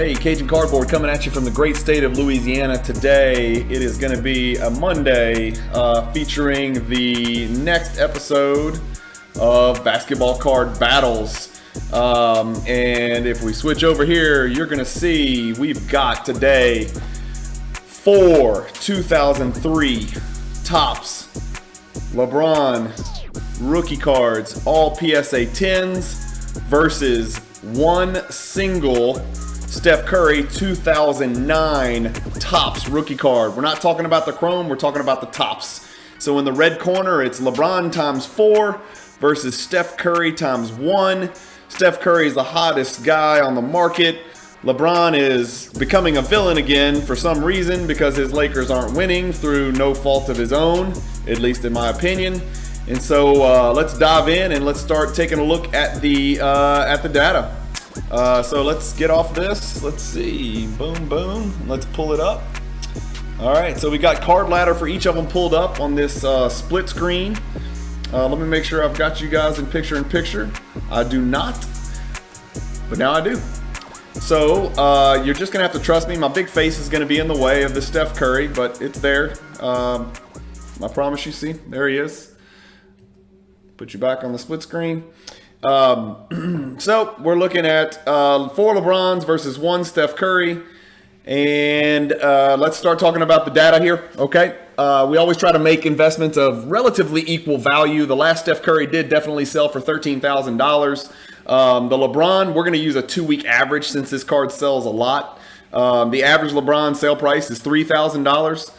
Hey, Cajun Cardboard coming at you from the great state of Louisiana today. It is going to be a Monday featuring the next episode of Basketball Card Battles. And if we switch over here, you're going to see we've got today 4 2003 Topps Lebron rookie cards, all PSA 10s versus one single Steph Curry 2009 Topps rookie card. We're not talking about the chrome, we're talking about the Topps. So in the red corner, it's LeBron times 4 versus Steph Curry times 1. Steph Curry is the hottest guy on the market. LeBron is becoming a villain again for some reason because his Lakers aren't winning through no fault of his own, at least in my opinion. And so let's dive in and let's start taking a look at the data. So let's get off this. Let's see. Boom, boom. Let's pull it up. All right. So we got card ladder for each of them pulled up on this split screen. Let me make sure I've got you guys in picture. I do not, but now I do. So you're just gonna have to trust me. My big face is gonna be in the way of the Steph Curry, but it's there. I promise you. See, there he is. Put you back on the split screen. So we're looking at 4 LeBrons versus 1 Steph Curry. And let's start talking about the data here, okay? We always try to make investments of relatively equal value. The last Steph Curry did definitely sell for $13,000. The LeBron, we're going to use a 2-week average since this card sells a lot. The average LeBron sale price is $3,000.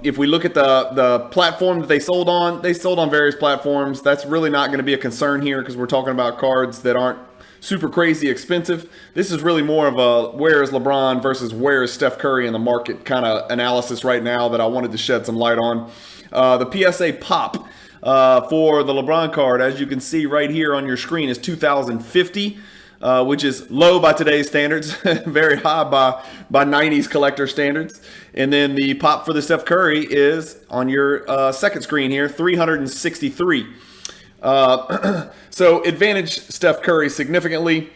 If we look at the platform that they sold on various platforms. That's really not going to be a concern here because we're talking about cards that aren't super crazy expensive. This is really more of a where is LeBron versus where is Steph Curry in the market kind of analysis right now that I wanted to shed some light on. The PSA pop for the LeBron card, as you can see right here on your screen, is 2,050. Which is low by today's standards, very high by 90s collector standards. And then the pop for the Steph Curry is on your second screen here, 363. So advantage Steph Curry significantly.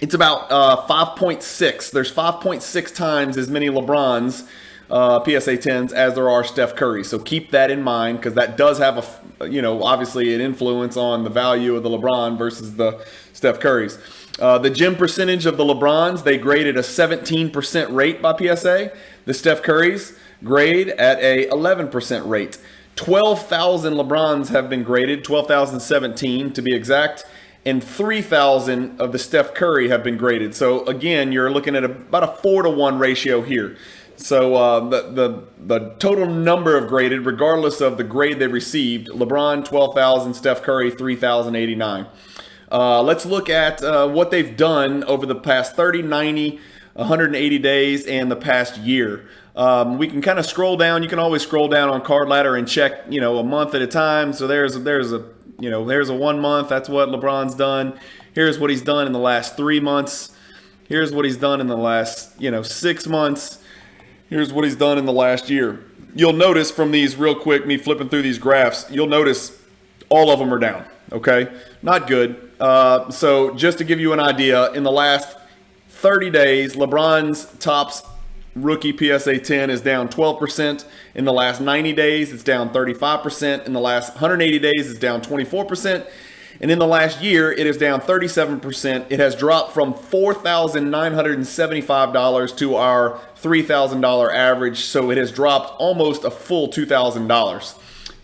It's about 5.6. There's 5.6 times as many LeBrons PSA 10s as there are Steph Curry. So keep that in mind because that does have obviously an influence on the value of the LeBron versus the Steph Currys. The gem percentage of the LeBrons, they graded a 17% rate by PSA. The Steph Currys grade at a 11% rate. 12,000 LeBrons have been graded, 12,017 to be exact, and 3,000 of the Steph Curry have been graded. So again, you're looking at about a 4-to-1 ratio here. So the total number of graded, regardless of the grade they received, LeBron 12,000, Steph Curry 3,089. Let's look at what they've done over the past 30, 90, 180 days and the past year. We can kind of scroll down. You can always scroll down on Card Ladder and check, a month at a time. So there's a 1 month. That's what LeBron's done. Here's what he's done in the last 3 months. Here's what he's done in the last, 6 months. Here's what he's done in the last year. You'll notice from these real quick, me flipping through these graphs, you'll notice all of them are down. Okay, not good. So just to give you an idea, in the last 30 days, LeBron's Topps rookie PSA 10 is down 12%. In the last 90 days, it's down 35%. In the last 180 days, it's down 24%. And in the last year, it is down 37%. It has dropped from $4,975 to our $3,000 average. So it has dropped almost a full $2,000.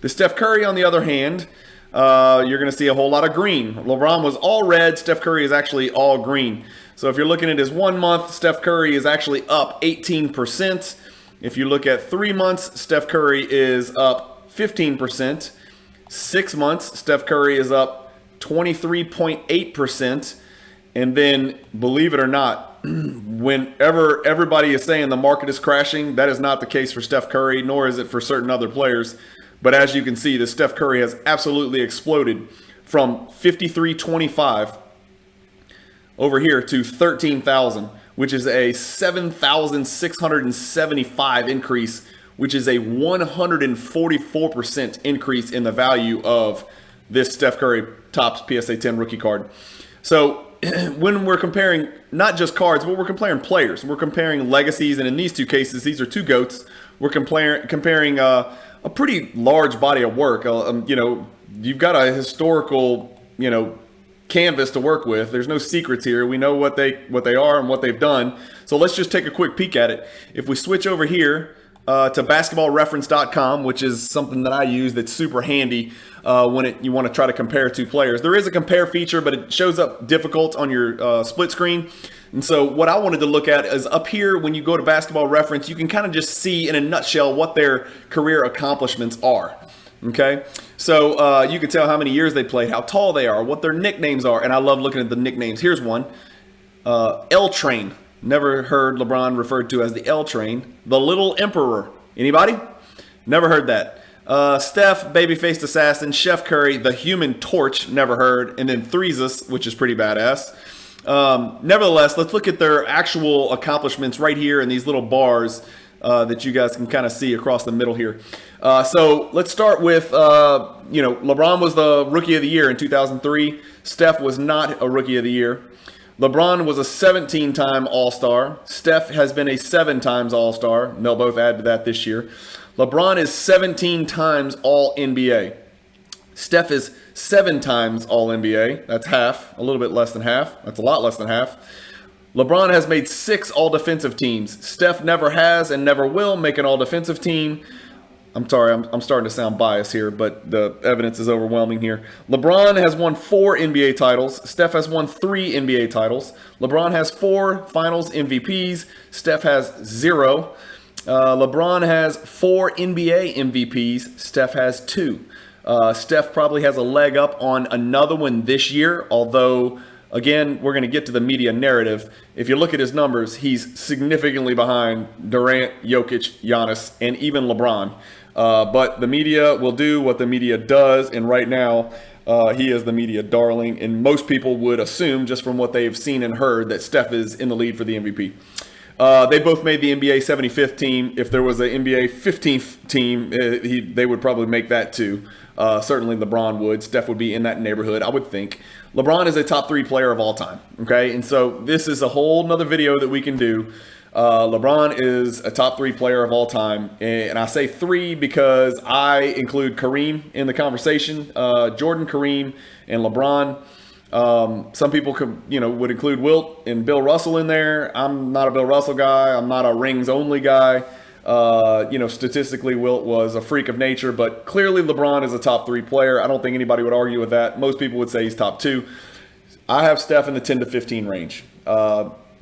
The Steph Curry, on the other hand, you're going to see a whole lot of green. LeBron was all red. Steph Curry is actually all green. So if you're looking at his 1 month, Steph Curry is actually up 18%. If you look at 3 months, Steph Curry is up 15%. 6 months, Steph Curry is up 23.8%. And then, believe it or not, whenever everybody is saying the market is crashing, that is not the case for Steph Curry, nor is it for certain other players. But as you can see, the Steph Curry has absolutely exploded from 53.25 over here to 13,000, which is a 7,675 increase, which is a 144% increase in the value of this Steph Curry Topps PSA 10 rookie card. So when we're comparing not just cards, but we're comparing players. We're comparing legacies, and in these two cases, these are two GOATs. We're comparing a pretty large body of work. You've got a historical, canvas to work with. There's no secrets here. We know what they are and what they've done. So let's just take a quick peek at it. If we switch over here to basketballreference.com, which is something that I use that's super handy when you want to try to compare two players. There is a compare feature, but it shows up difficult on your split screen. And so what I wanted to look at is up here, when you go to Basketball Reference, you can kind of just see in a nutshell what their career accomplishments are. Okay, so you can tell how many years they played, how tall they are, what their nicknames are, and I love looking at the nicknames. Here's one, L Train. Never heard LeBron referred to as the L Train. The Little Emperor. Anybody? Never heard that. Steph, Babyfaced Assassin. Chef Curry, the Human Torch. Never heard. And then Threesus, which is pretty badass. Nevertheless, let's look at their actual accomplishments right here in these little bars that you guys can kind of see across the middle here. So let's start with, LeBron was the Rookie of the Year in 2003. Steph was not a Rookie of the Year. LeBron was a 17-time All-Star. Steph has been a 7 times All-Star. And they'll both add to that this year. LeBron is 17 times All-NBA. Steph is 7 times All-NBA. That's half, a little bit less than half. That's a lot less than half. LeBron has made 6 All-Defensive teams. Steph never has and never will make an All-Defensive team. I'm sorry, I'm starting to sound biased here, but the evidence is overwhelming here. LeBron has won 4 NBA titles. Steph has won 3 NBA titles. LeBron has 4 Finals MVPs. Steph has 0. LeBron has 4 NBA MVPs. Steph has 2. Steph probably has a leg up on another one this year, although, again, we're going to get to the media narrative. If you look at his numbers, he's significantly behind Durant, Jokic, Giannis, and even LeBron. But the media will do what the media does, and right now he is the media darling, and most people would assume, just from what they've seen and heard, that Steph is in the lead for the MVP. They both made the NBA 75th team. If there was an NBA 15th team, they would probably make that too. Certainly LeBron would. Steph would be in that neighborhood, I would think. LeBron is a top 3 player of all time. Okay, and so this is a whole nother video that we can do. LeBron is a top 3 player of all time, and I say 3 because I include Kareem in the conversation. Jordan, Kareem, and LeBron. Some people would include Wilt and Bill Russell in there. I'm not a Bill Russell guy. I'm not a rings only guy. Statistically, Wilt was a freak of nature, but clearly LeBron is a top 3 player. I don't think anybody would argue with that. Most people would say he's top 2. I have Steph in the 10 to 15 range.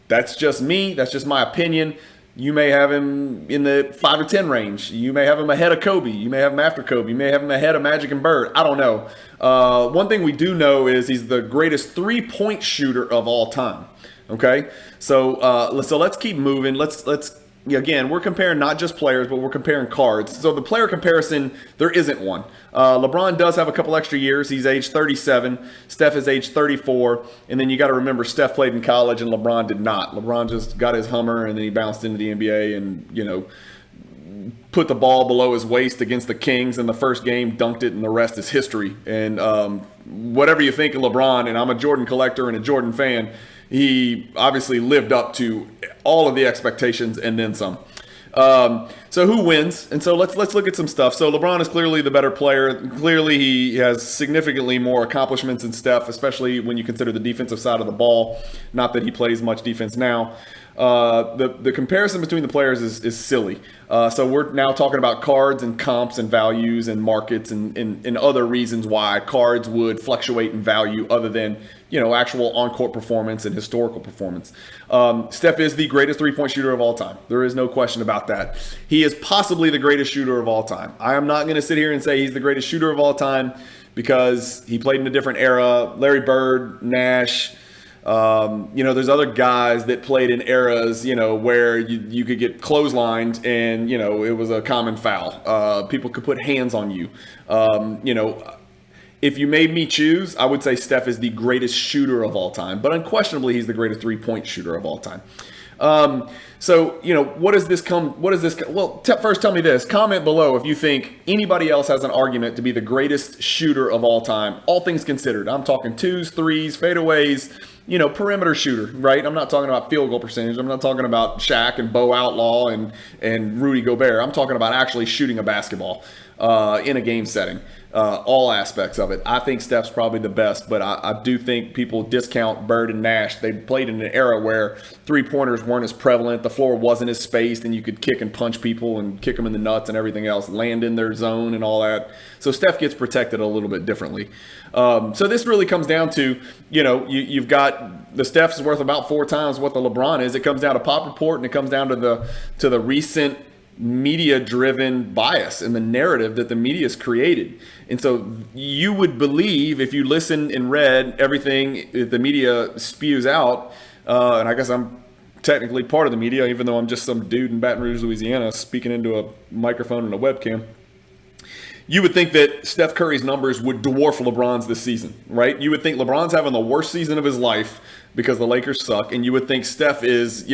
That's just me. That's just my opinion. You may have him in the 5 or 10 range. You may have him ahead of Kobe. You may have him after Kobe. You may have him ahead of Magic and Bird. I don't know. One thing we do know is he's the greatest 3-point shooter of all time. Okay, so let's keep moving. Again, we're comparing not just players, but we're comparing cards. So the player comparison, there isn't one. LeBron does have a couple extra years. He's age 37. Steph is age 34. And then you got to remember, Steph played in college and LeBron did not. LeBron just got his Hummer and then he bounced into the NBA and, put the ball below his waist against the Kings in the first game, dunked it, and the rest is history. And whatever you think of LeBron, and I'm a Jordan collector and a Jordan fan, he obviously lived up to all of the expectations and then some. So who wins? And so let's look at some stuff. So LeBron is clearly the better player. Clearly he has significantly more accomplishments than Steph, especially when you consider the defensive side of the ball. Not that he plays much defense now. The comparison between the players is silly. So we're now talking about cards and comps and values and markets and other reasons why cards would fluctuate in value other than, actual on-court performance and historical performance. Steph is the greatest 3-point shooter of all time. There is no question about that. He is possibly the greatest shooter of all time. I am not going to sit here and say he's the greatest shooter of all time because he played in a different era. Larry Bird, Nash, there's other guys that played in eras, where you could get clotheslined and, it was a common foul. People could put hands on you. If you made me choose, I would say Steph is the greatest shooter of all time, but unquestionably he's the greatest 3-point shooter of all time. What does this come? Well, first tell me this. Comment below if you think anybody else has an argument to be the greatest shooter of all time, all things considered. I'm talking 2s, 3s, fadeaways, perimeter shooter, right? I'm not talking about field goal percentage. I'm not talking about Shaq and Bo Outlaw and Rudy Gobert. I'm talking about actually shooting a basketball in a game setting. All aspects of it. I think Steph's probably the best, but I do think people discount Bird and Nash. They played in an era where three-pointers weren't as prevalent. The floor wasn't as spaced, and you could kick and punch people and kick them in the nuts and everything else, land in their zone and all that. So Steph gets protected a little bit differently. So this really comes down to, you've got the Steph's worth about 4 times what the LeBron is. It comes down to pop report, and it comes down to the recent media-driven bias and the narrative that the media's created. And so you would believe, if you listen and read everything that the media spews out, and I guess I'm technically part of the media, even though I'm just some dude in Baton Rouge, Louisiana, speaking into a microphone and a webcam, you would think that Steph Curry's numbers would dwarf LeBron's this season, right? You would think LeBron's having the worst season of his life because the Lakers suck, and you would think Steph is,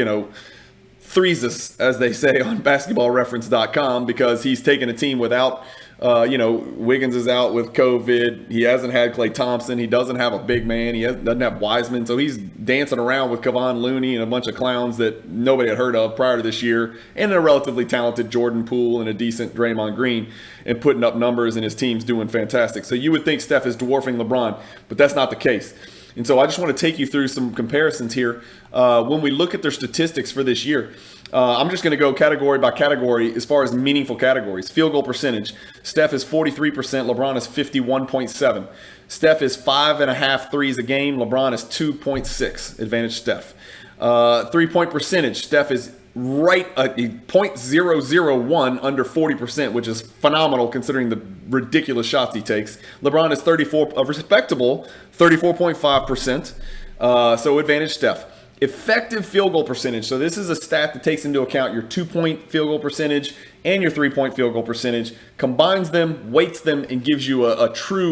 threeses, as they say on basketballreference.com, because he's taken a team without, Wiggins is out with COVID. He hasn't had Klay Thompson. He doesn't have a big man. He doesn't have Wiseman. So he's dancing around with Kevon Looney and a bunch of clowns that nobody had heard of prior to this year, and a relatively talented Jordan Poole and a decent Draymond Green, and putting up numbers, and his team's doing fantastic. So you would think Steph is dwarfing LeBron, but that's not the case. And so I just want to take you through some comparisons here. When we look at their statistics for this year, I'm just going to go category by category as far as meaningful categories. Field goal percentage. Steph is 43%. LeBron is 51.7. Steph is 5.5 threes a game. LeBron is 2.6. Advantage Steph. 3-point percentage. Steph is right at .001 under 40%, which is phenomenal considering the ridiculous shots he takes. LeBron is a respectable 34.5%. So advantage Steph. Effective field goal percentage. So this is a stat that takes into account your 2-point field goal percentage and your 3-point field goal percentage, combines them, weights them, and gives you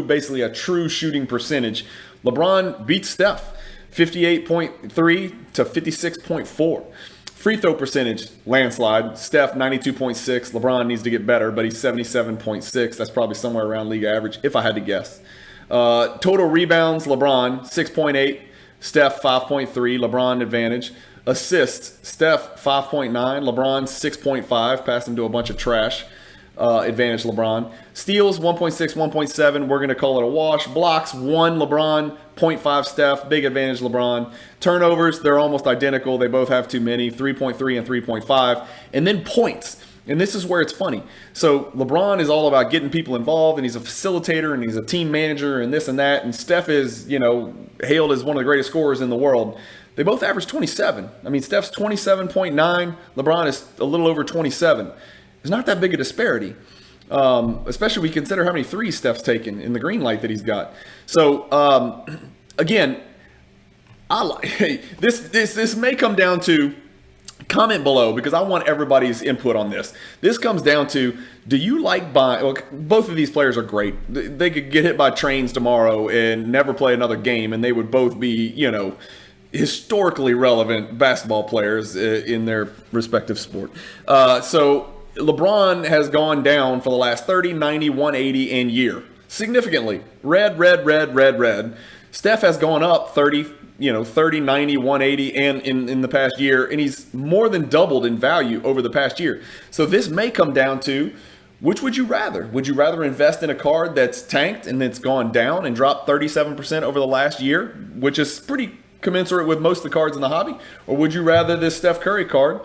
basically a true shooting percentage. LeBron beats Steph 58.3 to 56.4. Free throw percentage, landslide. Steph, 92.6. LeBron needs to get better, but he's 77.6. That's probably somewhere around league average, if I had to guess. Total rebounds, LeBron, 6.8. Steph, 5.3. LeBron advantage. Assists, Steph, 5.9. LeBron, 6.5. Passed him to a bunch of trash. Advantage LeBron. Steals, 1.6, 1.7. We're going to call it a wash. Blocks, 1 LeBron, 0.5 Steph. Big advantage LeBron. Turnovers, they're almost identical. They both have too many, 3.3 and 3.5. And then points. And this is where it's funny. So LeBron is all about getting people involved, and he's a facilitator, and he's a team manager, and this and that. And Steph is, hailed as one of the greatest scorers in the world. They both average 27. I mean, Steph's 27.9. LeBron is a little over 27. It's not that big a disparity, especially when we consider how many threes Steph's taken in the green light that he's got. So, again, this may come down to, comment below, because I want everybody's input on this. This comes down to, do you like buying? Well, both of these players are great. They could get hit by trains tomorrow and never play another game, and they would both be, historically relevant basketball players in their respective sport. So LeBron has gone down for the last 30, 90, 180, and year. Significantly. Red. Steph has gone up 30, 90, 180, and in the past year, and he's more than doubled in value over the past year. So this may come down to, which would you rather? Would you rather invest in a card that's tanked and that's gone down and dropped 37% over the last year, which is pretty commensurate with most of the cards in the hobby? Or would you rather this Steph Curry card,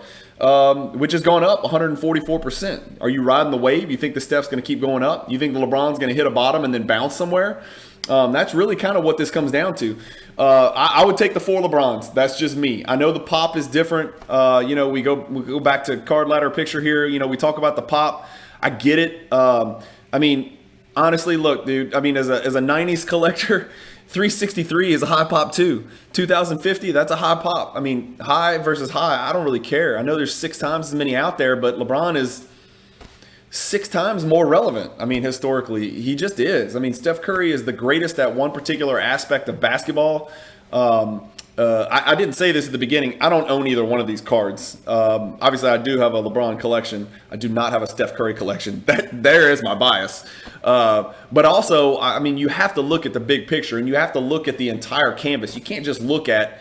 which has gone up 144%? Are you riding the wave? You think the Steph's going to keep going up? You think the LeBron's going to hit a bottom and then bounce somewhere? That's really kind of what this comes down to. I would take the 4 LeBrons. That's just me. I know the pop is different. We go back to card ladder picture here. We talk about the pop. I get it. Honestly, look, dude. As a 90s collector, 363 is a high pop too. 2050, that's a high pop. High versus high, I don't really care. I know there's 6 times as many out there, but LeBron is 6 times more relevant. Historically, he just is. Steph Curry is the greatest at one particular aspect of basketball. I didn't say this at the beginning. I don't own either one of these cards. Obviously, I do have a LeBron collection. I do not have a Steph Curry collection. There is my bias. But also, I mean, you have to look at the big picture, and you have to look at the entire canvas. You can't just look at,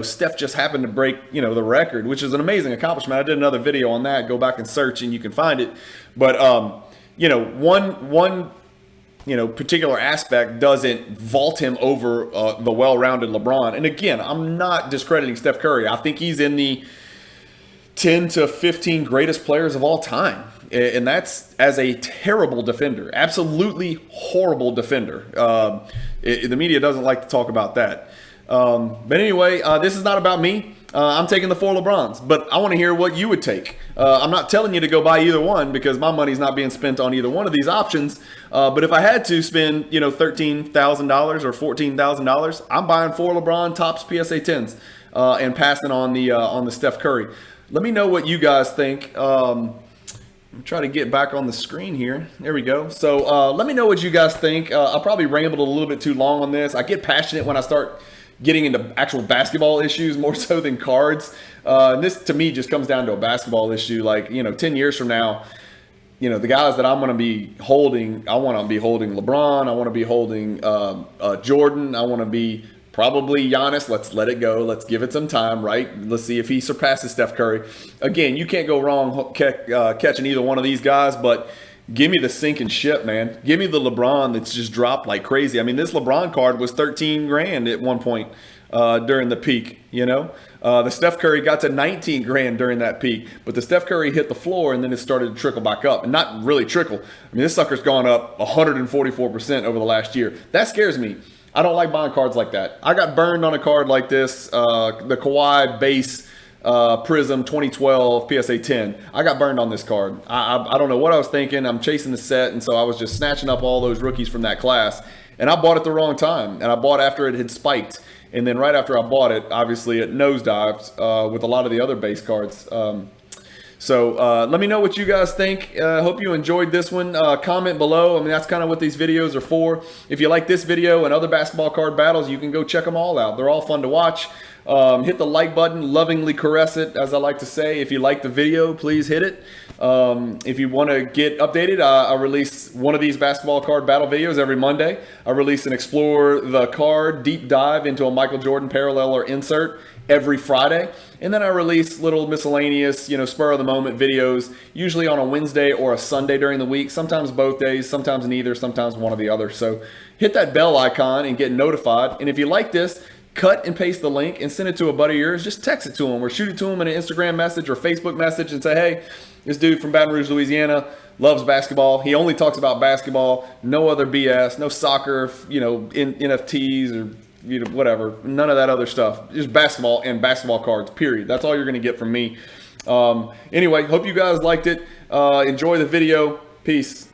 Steph just happened to break, the record, which is an amazing accomplishment. I did another video on that. Go back and search, and you can find it. But one particular aspect doesn't vault him over the well-rounded LeBron. And again, I'm not discrediting Steph Curry. I think he's in the 10 to 15 greatest players of all time. And that's as a terrible defender, absolutely horrible defender. The media doesn't like to talk about that. But anyway, this is not about me. I'm taking the 4 LeBrons, but I want to hear what you would take. I'm not telling you to go buy either one because my money's not being spent on either one of these options. But if I had to spend, $13,000 or $14,000, I'm buying 4 LeBron Topps PSA 10s and passing on the Steph Curry. Let me know what you guys think. I'm trying to get back on the screen here. There we go. So let me know what you guys think. I'll probably rambled a little bit too long on this. I get passionate when I start getting into actual basketball issues more so than cards. And this to me just comes down to a basketball issue. Like, 10 years from now, the guys that I'm going to be holding, I want to be holding LeBron. I want to be holding Jordan. I want to be probably Giannis. Let's let it go. Let's give it some time, right? Let's see if he surpasses Steph Curry. Again, you can't go wrong catching either one of these guys, but give me the sinking ship, man. Give me the LeBron that's just dropped like crazy. I mean, this LeBron card was 13 grand at one point during the peak, The Steph Curry got to 19 grand during that peak, but the Steph Curry hit the floor and then it started to trickle back up. And not really trickle. I mean, this sucker's gone up 144% over the last year. That scares me. I don't like buying cards like that. I got burned on a card like this, the Kawhi base Prism 2012 PSA 10. I got burned on this card. I don't know what I was thinking. I'm chasing the set, and so I was just snatching up all those rookies from that class. And I bought it the wrong time, and I bought after it had spiked. And then right after I bought it, obviously it nosedived with a lot of the other base cards. So let me know what you guys think. Hope you enjoyed this one. Comment below. I mean, that's kind of what these videos are for. If you like this video and other basketball card battles, you can go check them all out. They're all fun to watch. Hit the like button, lovingly caress it, as I like to say. If you like the video, please hit it. If you want to get updated, I release one of these basketball card battle videos every Monday. I release an Explore the Card deep dive into a Michael Jordan parallel or insert every Friday. And then I release little miscellaneous, spur of the moment videos, usually on a Wednesday or a Sunday during the week, sometimes both days, sometimes neither, sometimes one or the other. So hit that bell icon and get notified. And if you like this, cut and paste the link and send it to a buddy of yours. Just text it to him or shoot it to him in an Instagram message or Facebook message and say, hey, this dude from Baton Rouge, Louisiana, loves basketball. He only talks about basketball, no other BS, no soccer, NFTs or whatever, none of that other stuff. Just basketball and basketball cards, period. That's all you're going to get from me. Anyway, hope you guys liked it. Enjoy the video. Peace.